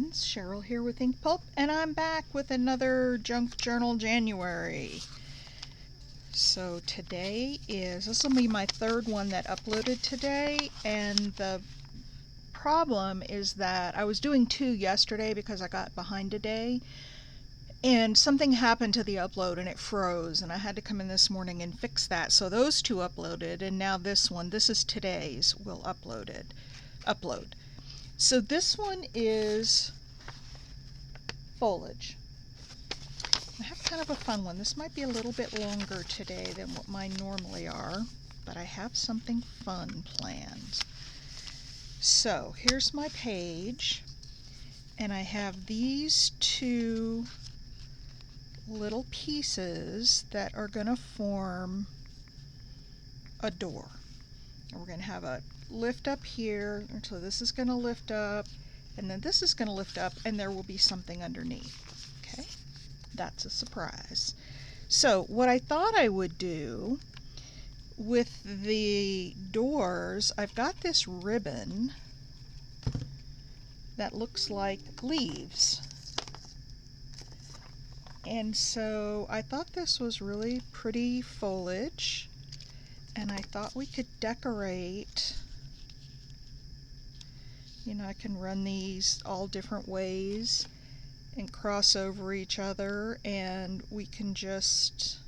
Cheryl here with Ink Pulp, and I'm back with another Junk Journal January. So this will be my third one that uploaded today, and the problem is that I was doing 2 yesterday because I got behind a day, and something happened to the upload and it froze, and I had to come in this morning and fix that. So those 2 uploaded, and now this is today's, will upload. So this one is Foliage. I have kind of a fun one. This might be a little bit longer today than what mine normally are, but I have something fun planned. So here's my page, and I have these 2 little pieces that are going to form a door. And we're going to have a lift up here, so this is going to lift up, and then this is going to lift up, and there will be something underneath. Okay, that's a surprise. So what I thought I would do with the doors, I've got this ribbon that looks like leaves, and so I thought this was really pretty foliage, and I thought we could decorate. You know, I can run these all different ways and cross over each other, and we can just,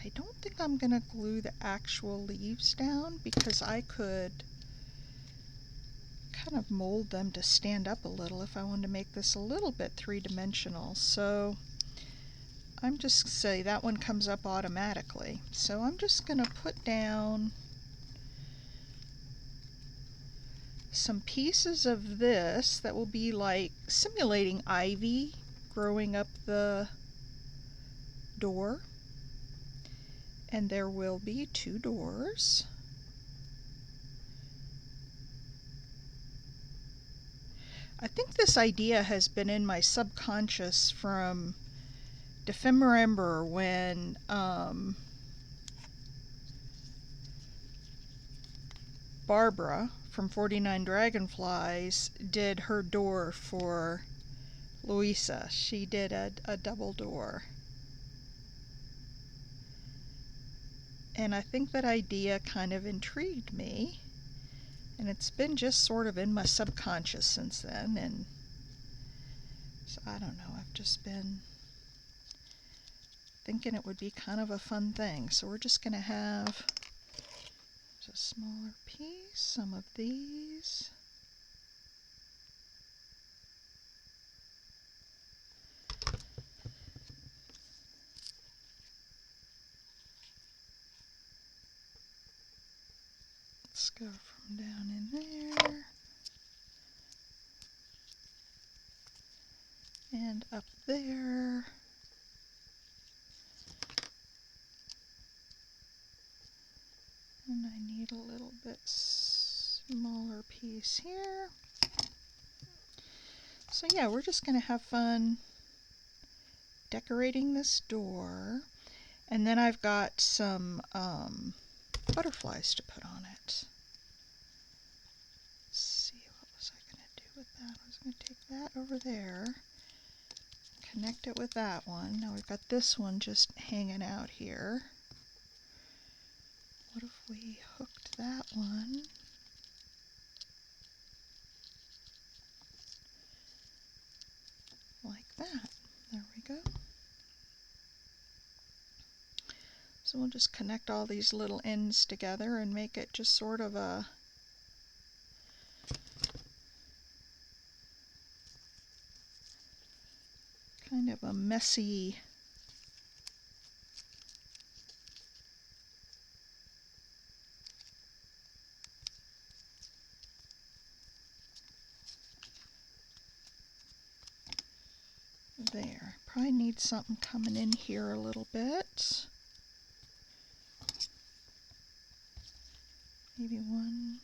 I don't think I'm going to glue the actual leaves down because I could kind of mold them to stand up a little if I wanted to make this a little bit three-dimensional. So I'm just say that one comes up automatically. So I'm just going to put down some pieces of this that will be like simulating ivy growing up the door, and there will be 2 doors. I think this idea has been in my subconscious from December when Barbara from 49 Dragonflies did her door for Louisa. She did a double door. And I think that idea kind of intrigued me, and it's been just sort of in my subconscious since then, and so I don't know, I've just been thinking it would be kind of a fun thing. So we're just going to have a smaller piece, some of these. Let's go from down in there and up there. And I need a little bit smaller piece here. So yeah, we're just going to have fun decorating this door. And then I've got some butterflies to put on it. Let's see, what was I going to do with that? I was going to take that over there, connect it with that one. Now we've got this one just hanging out here. What if we hooked that one like that? There we go. So we'll just connect all these little ends together and make it just sort of a kind of a messy there. Probably need something coming in here a little bit. Maybe one.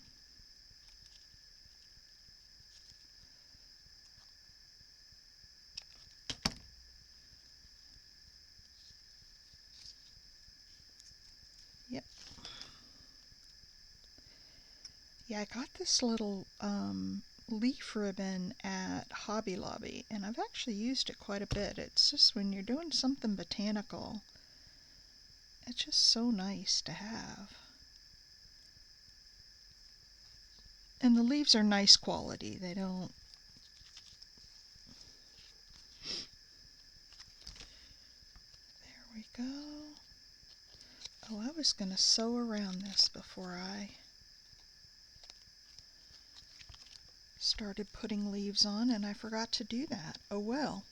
Yep. Yeah, I got this little leaf ribbon at Hobby Lobby, and I've actually used it quite a bit. It's just when you're doing something botanical, it's just so nice to have. And the leaves are nice quality. They don't... There we go. Oh, I was going to sew around this before I started putting leaves on, and I forgot to do that. Oh well.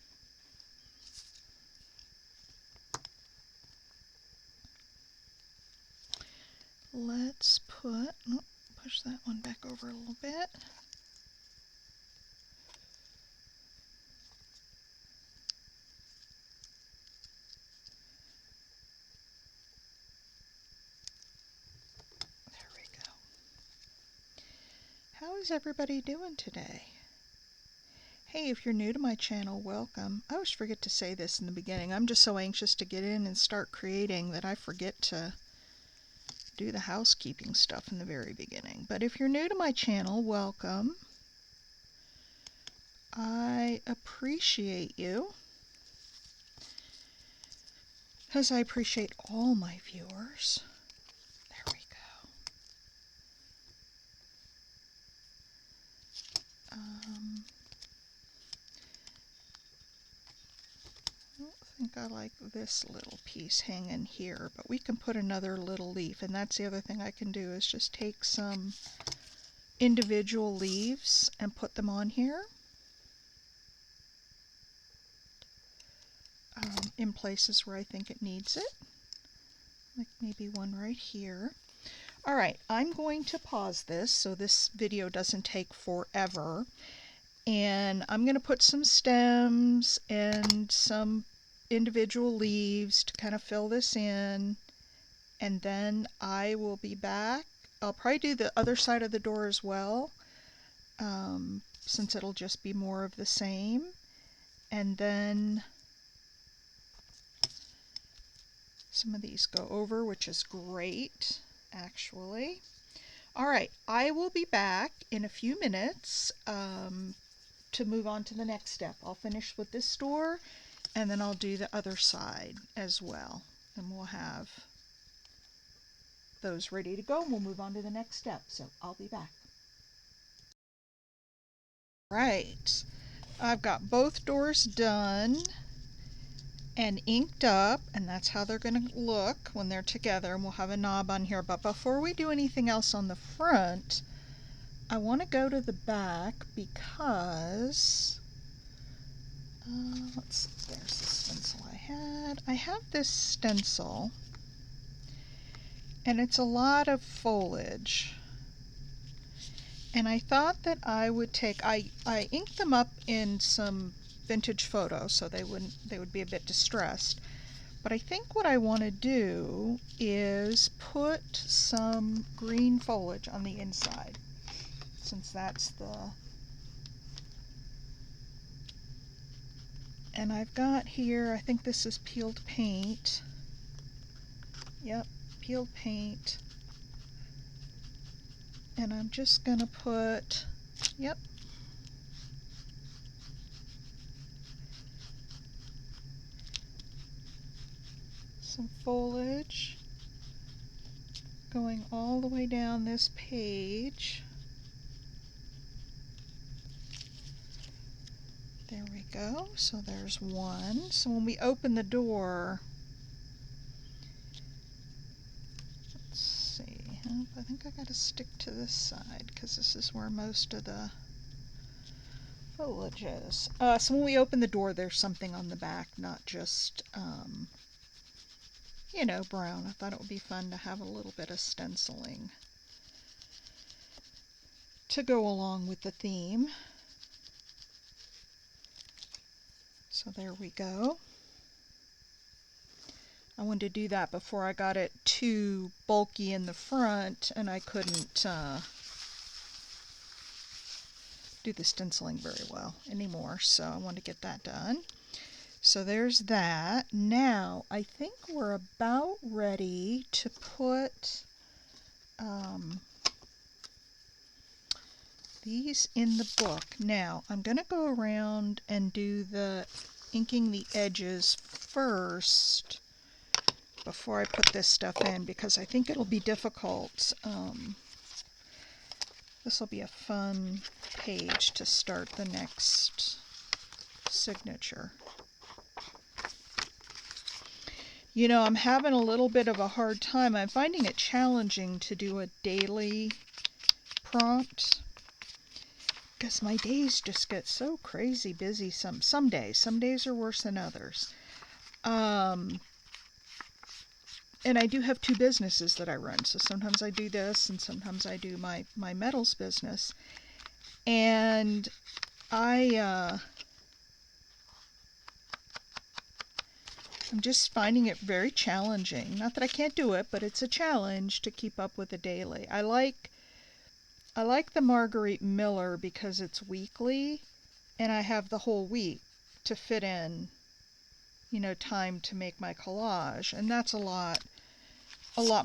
Let's push that one back over a little bit. There we go. How is everybody doing today? Hey, if you're new to my channel, welcome. I always forget to say this in the beginning. I'm just so anxious to get in and start creating that I forget to do the housekeeping stuff in the very beginning. But if you're new to my channel, welcome. I appreciate you, because I appreciate all my viewers. There we go. I don't think I like this little piece hanging here, but we can put another little leaf, and that's the other thing I can do is just take some individual leaves and put them on here in places where I think it needs it, like maybe one right here. All right, I'm going to pause this so this video doesn't take forever, and I'm going to put some stems and some individual leaves to kind of fill this in, and then I will be back. I'll probably do the other side of the door as well, since it'll just be more of the same. And then some of these go over, which is great, actually. All right, I will be back in a few minutes to move on to the next step. I'll finish with this door, and then I'll do the other side as well. And we'll have those ready to go, and we'll move on to the next step. So I'll be back. Right, I've got both doors done and inked up, and that's how they're going to look when they're together, and we'll have a knob on here. But before we do anything else on the front, I want to go to the back because let's see, there's the stencil I had. I have this stencil, and it's a lot of foliage, and I thought that I would take, I inked them up in some vintage photos so they would be a bit distressed, but I think what I want to do is put some green foliage on the inside, since that's the... And I've got here, I think this is peeled paint. Yep, peeled paint. And I'm just gonna put, yep, some foliage going all the way down this page. There we go. So there's one. So when we open the door, let's see. I think I got to stick to this side because this is where most of the foliage is. So when we open the door, there's something on the back, not just you know, brown. I thought it would be fun to have a little bit of stenciling to go along with the theme. So there we go. I wanted to do that before I got it too bulky in the front and I couldn't do the stenciling very well anymore, so I wanted to get that done. So there's that. Now I think we're about ready to put these in the book. Now I'm going to go around and do the inking the edges first before I put this stuff in, because I think it'll be difficult. This will be a fun page to start the next signature. You know, I'm having a little bit of a hard time. I'm finding it challenging to do a daily prompt because my days just get so crazy busy some days. Some days are worse than others. And I do have two businesses that I run. So sometimes I do this and sometimes I do my metals business. And I'm just finding it very challenging. Not that I can't do it, but it's a challenge to keep up with the daily. I like the Marguerite Miller because it's weekly and I have the whole week to fit in, you know, time to make my collage, and that's a lot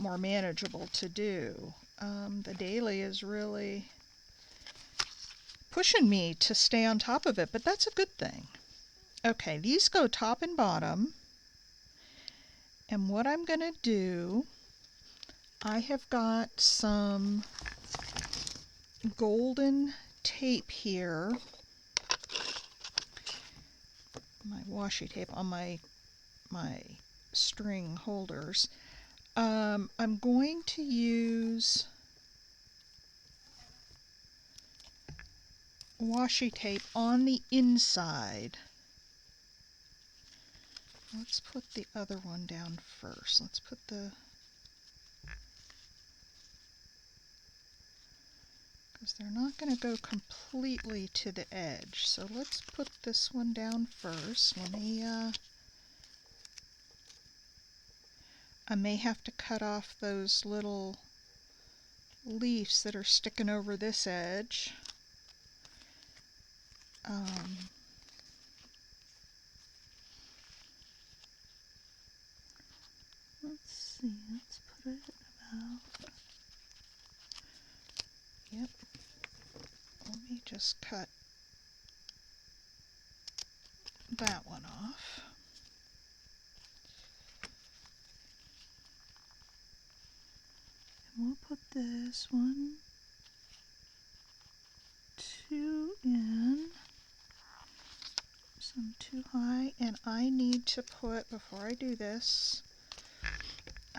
more manageable to do. The daily is really pushing me to stay on top of it, but that's a good thing. Okay, these go top and bottom, and what I'm going to do, I have got some golden tape here, my washi tape on my string holders. I'm going to use washi tape on the inside. Let's put the other one down first. Let's put the, because they're not going to go completely to the edge. So let's put this one down first. Let me, I may have to cut off those little leaves that are sticking over this edge. Let's see, let's put it about, yep, let me just cut that one off. And we'll put this one, two in, some too high, and I need to put, before I do this,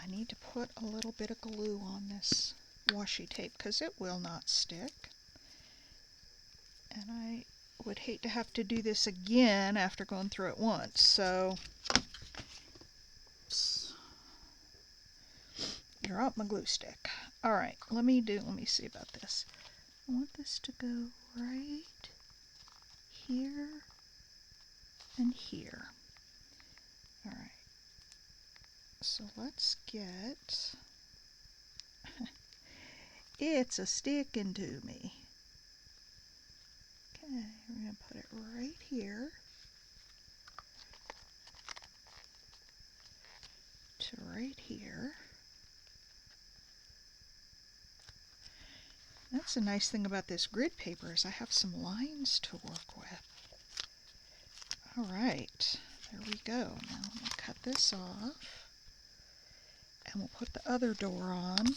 I need to put a little bit of glue on this washi tape because it will not stick. And I would hate to have to do this again after going through it once. So, oops, drop my glue stick. All right, let me see about this. I want this to go right here and here. All right. So let's get, it's a sticking to me. Okay, we're going to put it right here to right here. That's the nice thing about this grid paper is I have some lines to work with. All right, there we go. Now I'm going to cut this off. And we'll put the other door on,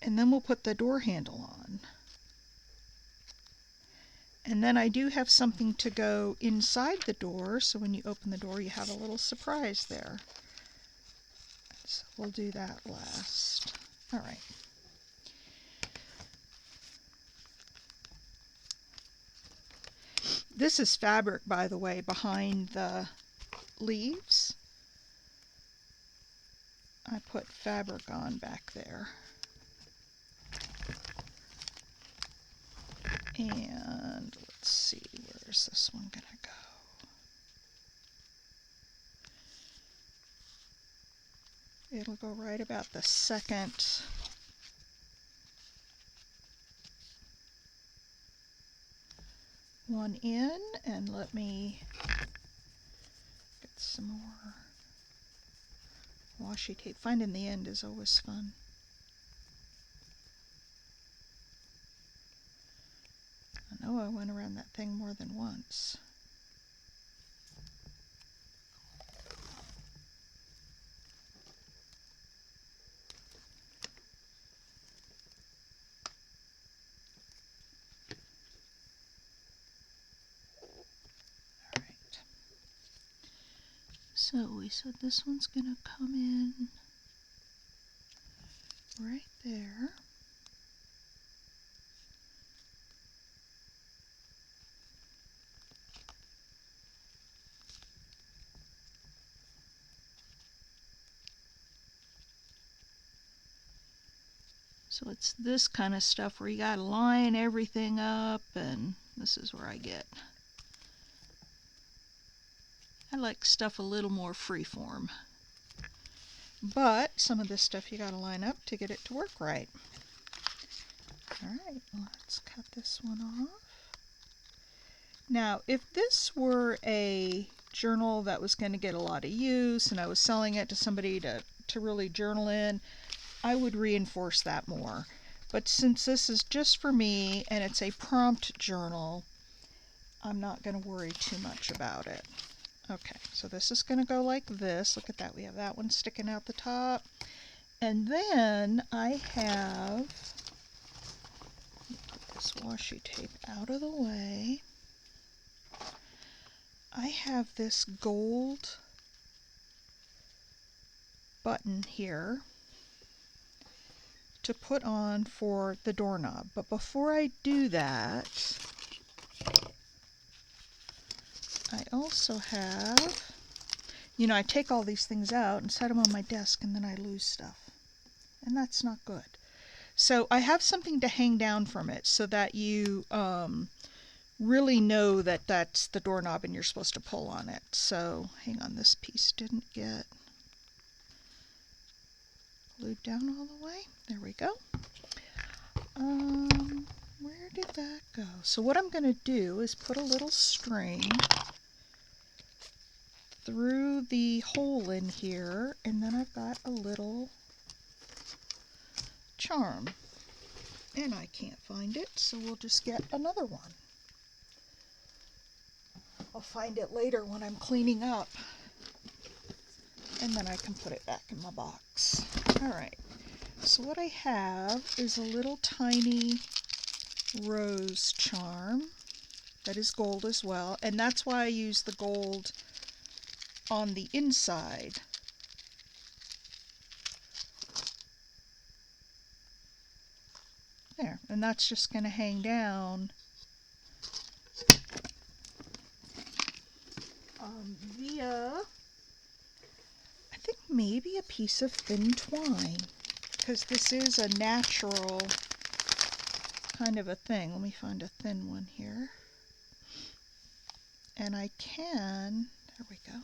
and then we'll put the door handle on. And then I do have something to go inside the door, so when you open the door you have a little surprise there. So we'll do that last. All right. This is fabric, by the way, behind the leaves. I put fabric on back there. And let's see, where's this one gonna go? It'll go right about the second one in, and let me get some more washi tape. Finding the end is always fun. Oh, I went around that thing more than once. Alright. So we said this one's going to come in right there. So it's this kind of stuff where you gotta line everything up, and this is where I like stuff a little more freeform. But some of this stuff you gotta line up to get it to work right. Alright, let's cut this one off. Now, if this were a journal that was going to get a lot of use and I was selling it to somebody to really journal in, I would reinforce that more. But since this is just for me and it's a prompt journal, I'm not going to worry too much about it. Okay, so this is going to go like this. Look at that. We have that one sticking out the top. And then I have, put this washi tape out of the way. I have this gold button here to put on for the doorknob. But before I do that, I also have, I take all these things out and set them on my desk and then I lose stuff. And that's not good. So I have something to hang down from it so that you really know that that's the doorknob and you're supposed to pull on it. So hang on, this piece didn't get glued down all the way. There we go. Where did that go? So what I'm going to do is put a little string through the hole in here, and then I've got a little charm. And I can't find it, so we'll just get another one. I'll find it later when I'm cleaning up, and then I can put it back in my box. Alright, so what I have is a little tiny rose charm that is gold as well, and that's why I use the gold on the inside. There, and that's just going to hang down via, I think maybe a piece of thin twine, because this is a natural kind of a thing. Let me find a thin one here. And I can, there we go.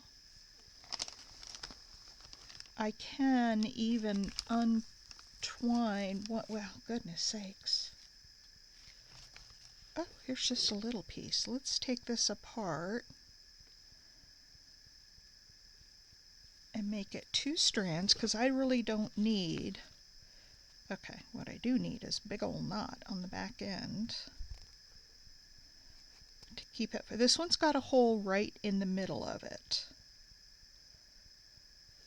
I can even untwine, well, goodness sakes. Oh, here's just a little piece. Let's take this apart and make it 2 strands, because I really don't need, okay, what I do need is a big old knot on the back end to keep it. This one's got a hole right in the middle of it.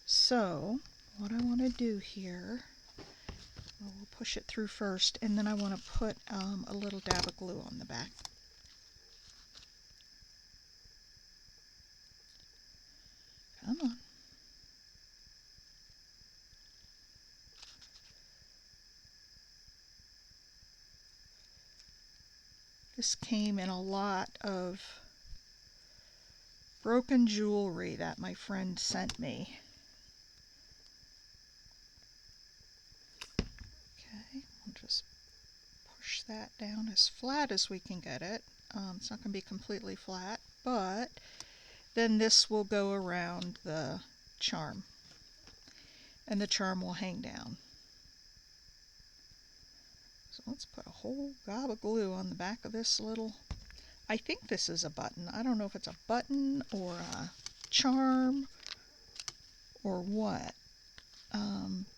So what I want to do here, well, we'll push it through first, and then I want to put a little dab of glue on the back. Come on. This came in a lot of broken jewelry that my friend sent me. Okay, we'll just push that down as flat as we can get it. It's not going to be completely flat, but then this will go around the charm, and the charm will hang down. So let's put a whole gob of glue on the back of this little, I think this is a button. I don't know if it's a button or a charm or what,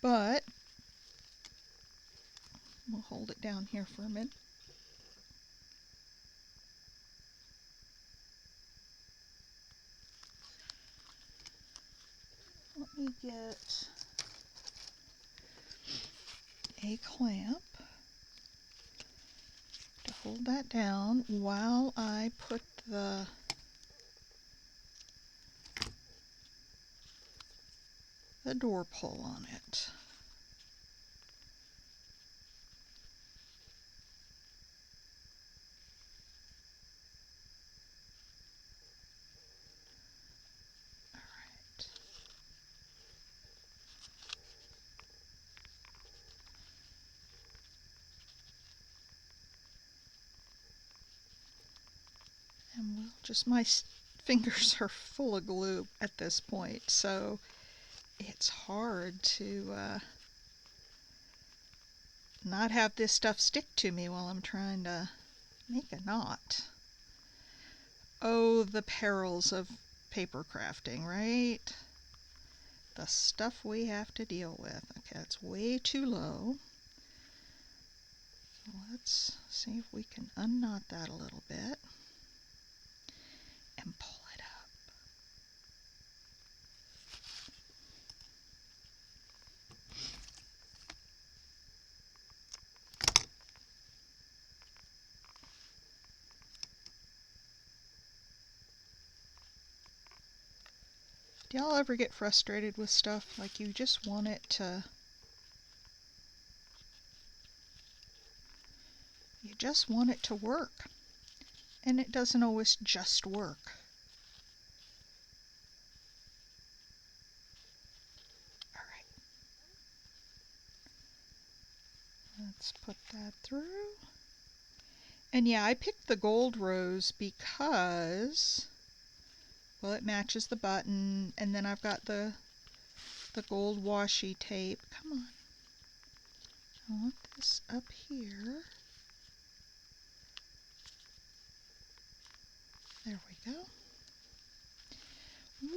but we'll hold it down here for a minute. me get a clamp to hold that down while I put the door pull on it. All right. And we'll just, my fingers are full of glue at this point, so it's hard to not have this stuff stick to me while I'm trying to make a knot. Oh, the perils of paper crafting, right? The stuff we have to deal with. Okay, it's way too low. So let's see if we can unknot that a little bit and pull it up. Do y'all ever get frustrated with stuff? Like you just want it to... You just want it to work. And it doesn't always just work. Alright. Let's put that through. And yeah, I picked the gold rose because... Well, it matches the button, and then I've got the gold washi tape. Come on. I want this up here. There we go.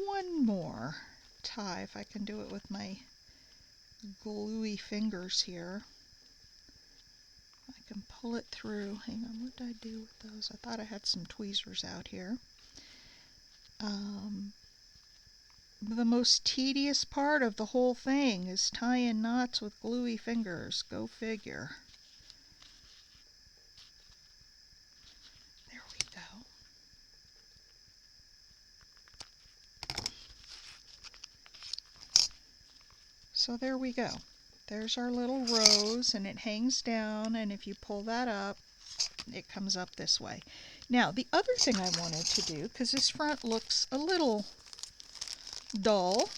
One more tie, if I can do it with my gluey fingers here. I can pull it through. Hang on, what did I do with those? I thought I had some tweezers out here. The most tedious part of the whole thing is tying knots with gluey fingers. Go figure. There we go. So there we go. There's our little rose, and it hangs down, and if you pull that up, it comes up this way. Now, the other thing I wanted to do, because this front looks a little dull,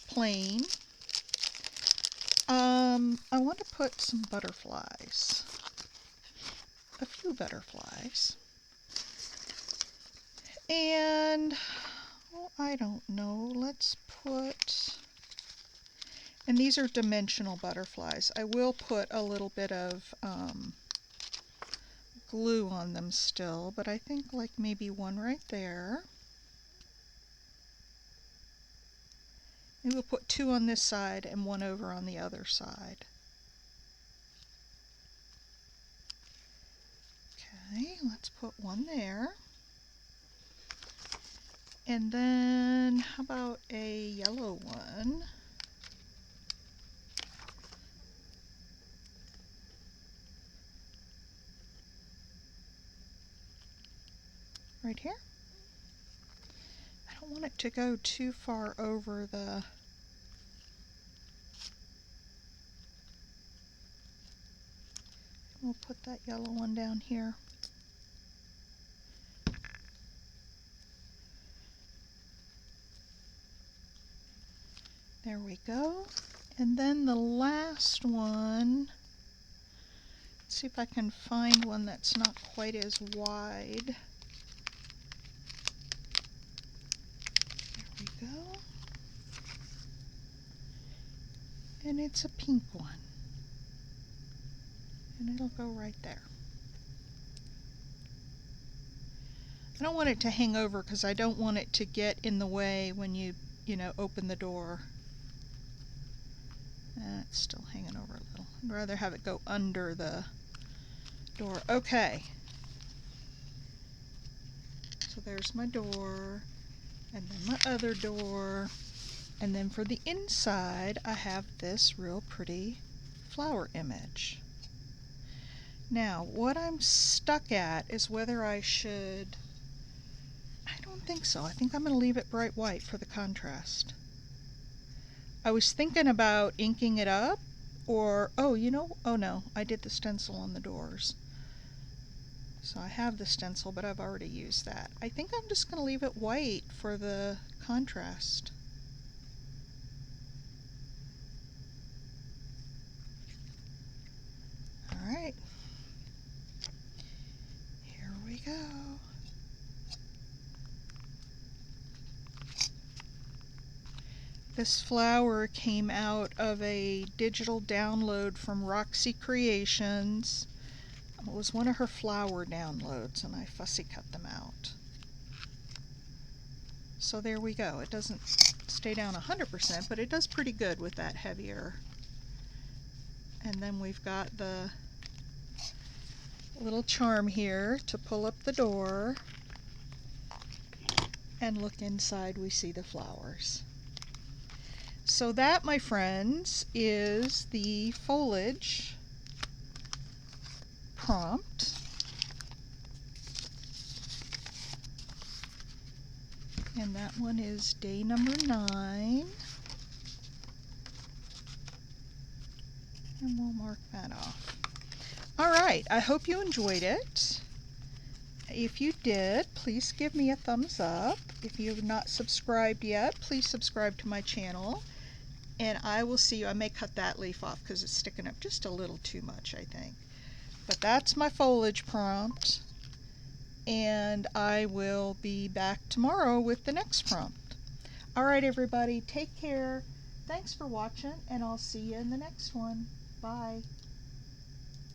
plain, I want to put some butterflies, a few butterflies, and, oh, I don't know, let's put, and these are dimensional butterflies. I will put a little bit of glue on them still, but I think like maybe one right there. Maybe we'll put two on this side and one over on the other side. Okay, let's put one there. And then how about a yellow one? Right here. I don't want it to go too far over the... We'll put that yellow one down here. There we go. And then the last one, let's see if I can find one that's not quite as wide. There we go. And it's a pink one. And it'll go right there. I don't want it to hang over because I don't want it to get in the way when you open the door. It's still hanging over a little. I'd rather have it go under the door. Okay. So there's my door, and then my other door. And then for the inside, I have this real pretty flower image. Now, what I'm stuck at is whether I should... I don't think so. I think I'm going to leave it bright white for the contrast. I was thinking about inking it up, or, oh no, I did the stencil on the doors. So I have the stencil, but I've already used that. I think I'm just going to leave it white for the contrast. Alright, here we go. This flower came out of a digital download from Roxy Creations. It was one of her flower downloads, and I fussy cut them out. So there we go. It doesn't stay down 100%, but it does pretty good with that heavier. And then we've got the little charm here to pull up the door, and look inside, we see the flowers. So that, my friends, is the foliage prompt. And that one is day number 9. And we'll mark that off. Alright, I hope you enjoyed it. If you did, please give me a thumbs up. If you've not subscribed yet, please subscribe to my channel. And I will see you. I may cut that leaf off because it's sticking up just a little too much, I think. But that's my foliage prompt. And I will be back tomorrow with the next prompt. Alright everybody, take care. Thanks for watching, and I'll see you in the next one. Bye.